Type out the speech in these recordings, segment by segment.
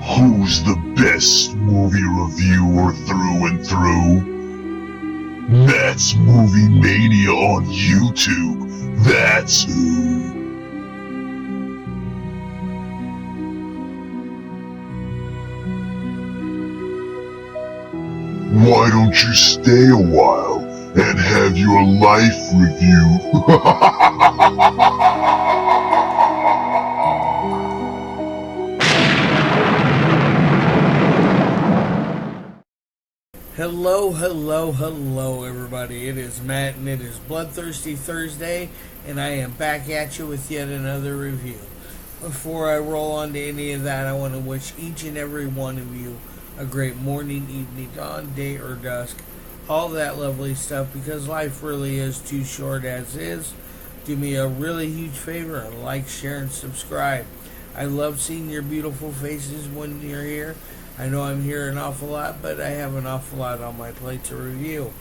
Who's the best movie reviewer through and through? That's Movie Mania on YouTube. That's who. Why don't you stay a while and have your life reviewed? Hello, everybody. It is Matt, and it is Bloodthirsty Thursday, and I am back at you with yet another review. Before I roll on to any of that, I want to wish each and every one of you a great morning, evening, dawn, day, or dusk. All that lovely stuff, because life really is too short as is. Do me a really huge favor and like, share, and subscribe. I love seeing your beautiful faces when you're here. I know I'm here an awful lot, but I have an awful lot on my plate to review.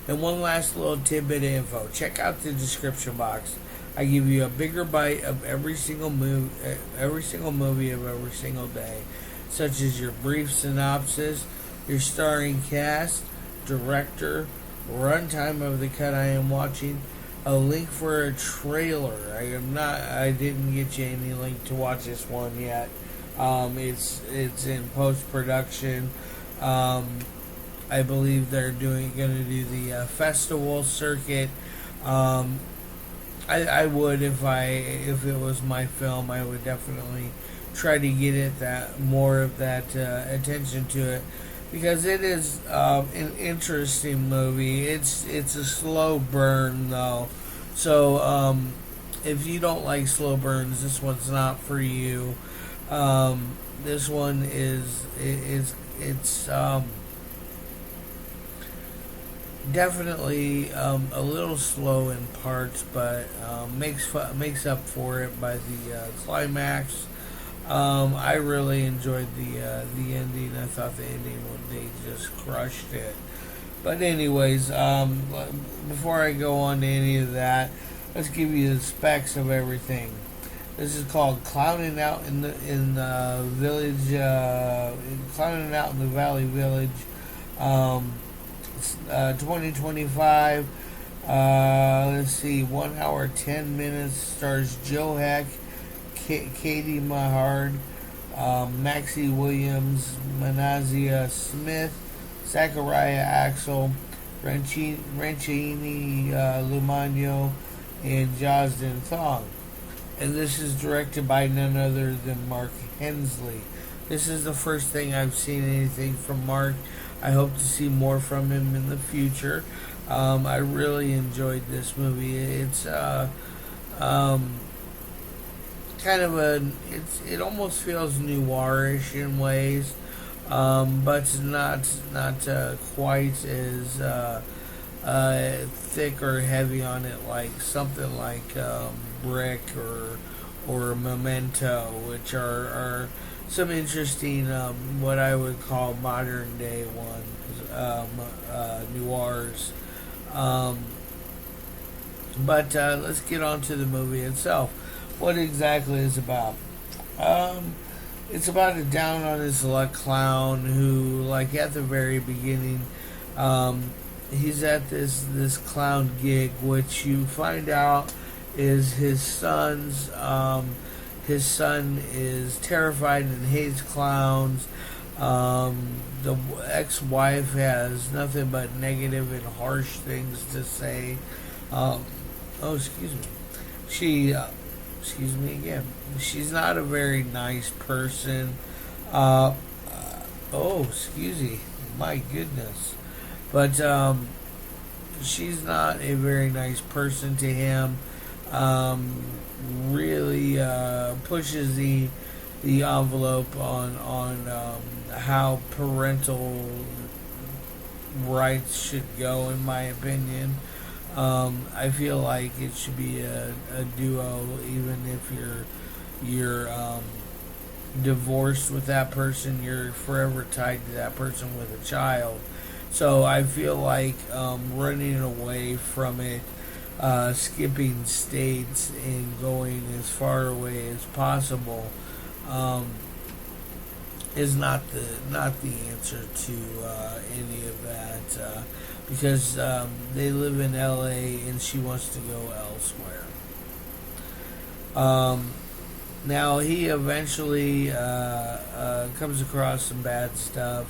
And one last little tidbit of info. Check out the description box. I give you a bigger bite of every single movie of every single day, such as your brief synopsis, your starring cast, director, runtime of the cut I am watching, a link for a trailer. I didn't get you any link to watch this one yet. It's in post production. I believe they're going to do the festival circuit. I would, if it was my film, I would definitely try to get it that more of that attention to it, because it is an interesting movie. It's a slow burn though, so if you don't like slow burns, this one's not for you. This one it's definitely a little slow in parts, but makes up for it by the climax. I really enjoyed the ending. I thought the ending they just crushed it. But anyways, before I go on to any of that, let's give you the specs of everything. This is called Clowning Out in the Village, Clowning Out in the Valley Village, 2025. Let's see, 1 hour 10 minutes. Stars Joe Heck, Katie Mahard, Maxie Williams, Manazia Smith, Zachariah Axel, Rancini Lumagno, and Josden Thong. And this is directed by none other than Mark Hensley. This is the first thing I've seen anything from Mark. I hope to see more from him in the future. I really enjoyed this movie. It's kind of it almost feels noirish in ways, but it's not quite as thick or heavy on it like something like Brick or Memento, which are some interesting what I would call modern day ones, noirs. But let's get on to the movie itself. What exactly is it about? It's about a down on his luck clown who, like at the very beginning, he's at this clown gig, which you find out is his son's. His son is terrified and hates clowns. The ex-wife has nothing but negative and harsh things to say. Excuse me. Excuse me again. She's not a very nice person. Excuse me. My goodness. But she's not a very nice person to him. Really pushes the envelope on how parental rights should go, in my opinion. I feel like it should be a duo, even if you're divorced with that person, you're forever tied to that person with a child. So I feel like running away from it, skipping states and going as far away as possible not the answer to any of that, because they live in L.A. and she wants to go elsewhere. Now he eventually comes across some bad stuff.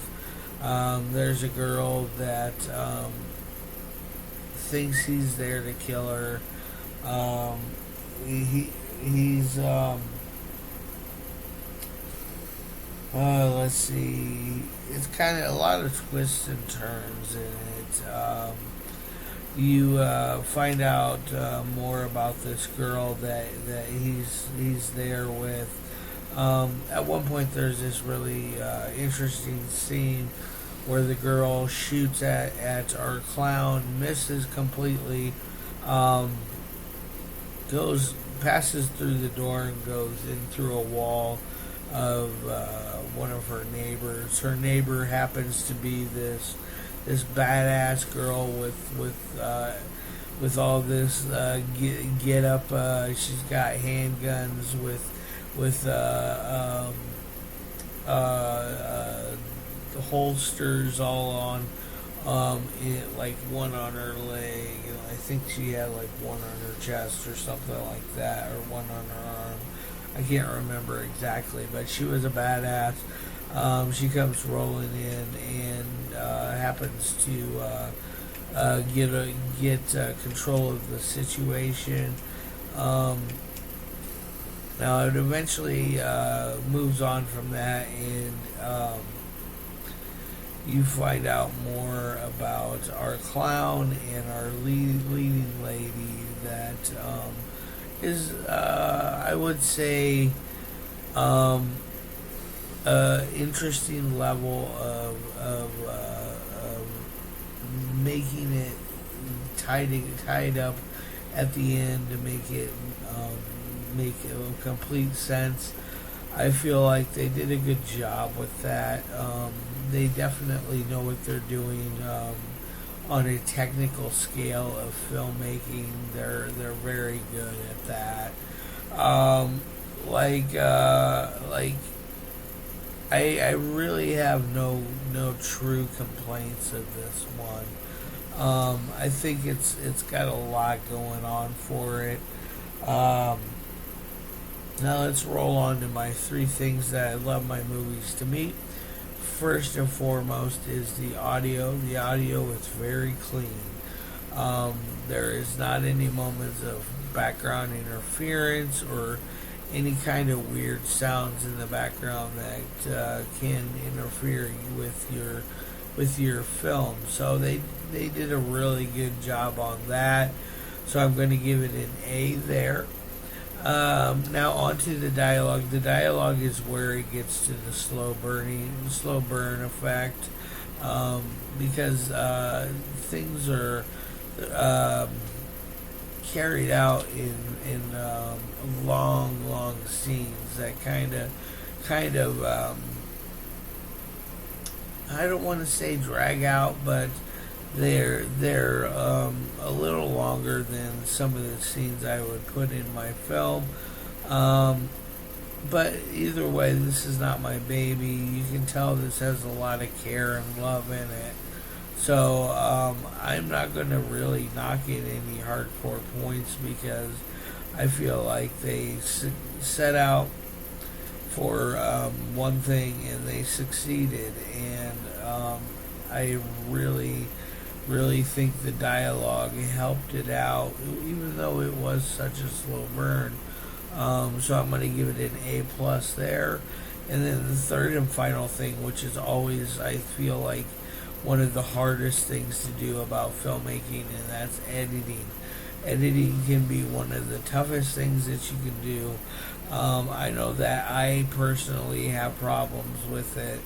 There's a girl that thinks he's there to kill her. He's let's see. It's kind of a lot of twists and turns in it. You find out more about this girl that he's there with. At one point, there's this really interesting scene where the girl shoots at our clown, misses completely, passes through the door and goes in through a wall of one of her neighbors. Her neighbor happens to be this badass girl with all this get up. She's got handguns with the holsters all on. Like one on her leg. I think she had like one on her chest or something like that, or one on her arm. I can't remember exactly, but she was a badass. She comes rolling in and happens to get control of the situation. Now it eventually moves on from that, and you find out more about our clown and our leading lady that is, I would say, interesting level of making it tied up at the end to make it make complete sense. I feel like they did a good job with that. They definitely know what they're doing on a technical scale of filmmaking. They're very good at that. I really have no true complaints of this one. I think it's got a lot going on for it. Now let's roll on to my 3 things that I love my movies to meet. First and foremost is the audio. The audio is very clean. There is not any moments of background interference or any kind of weird sounds in the background that can interfere with your film. So they did a really good job on that. So I'm going to give it an A there. Now on to the dialogue. The dialogue is where it gets to the slow burn effect, because things are carried out in long scenes that kind of I don't want to say drag out, but they're a little longer than some of the scenes I would put in my film. But either way, this is not my baby. You can tell this has a lot of care and love in it. So I'm not going to really knock it any hardcore points, because I feel like they set out for one thing and they succeeded. And I really think the dialogue helped it out, even though it was such a slow burn. So I'm going to give it an A+ there. And then the third and final thing, which is always, I feel like, one of the hardest things to do about filmmaking, and that's editing. Editing can be one of the toughest things that you can do. I know that I personally have problems with it.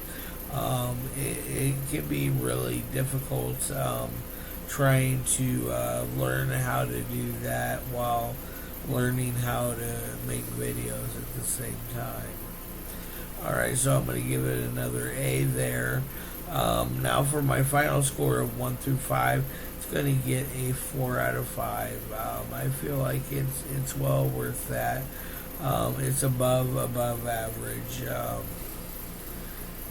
It can be really difficult trying to learn how to do that while learning how to make videos at the same time. Alright, so I'm going to give it another A there. Now for my final score of 1 through 5, it's going to get a 4 out of 5. I feel like it's well worth that. It's above average.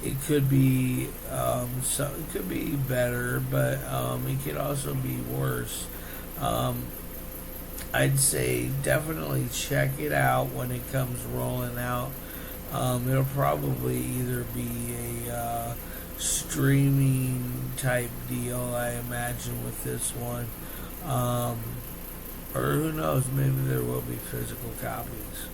it could be it could be better, but it could also be worse. Um, I'd say definitely check it out when it comes rolling out. It'll probably either be a streaming type deal, I imagine, with this one. Um, or who knows, maybe there will be physical copies.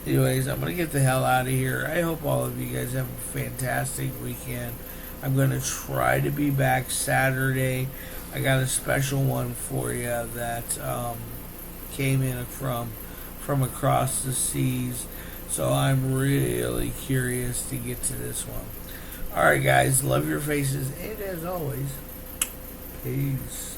Anyways, I'm going to get the hell out of here. I hope all of you guys have a fantastic weekend. I'm going to try to be back Saturday. I got a special one for you that came in from across the seas. So I'm really curious to get to this one. Alright guys, love your faces, and as always, peace.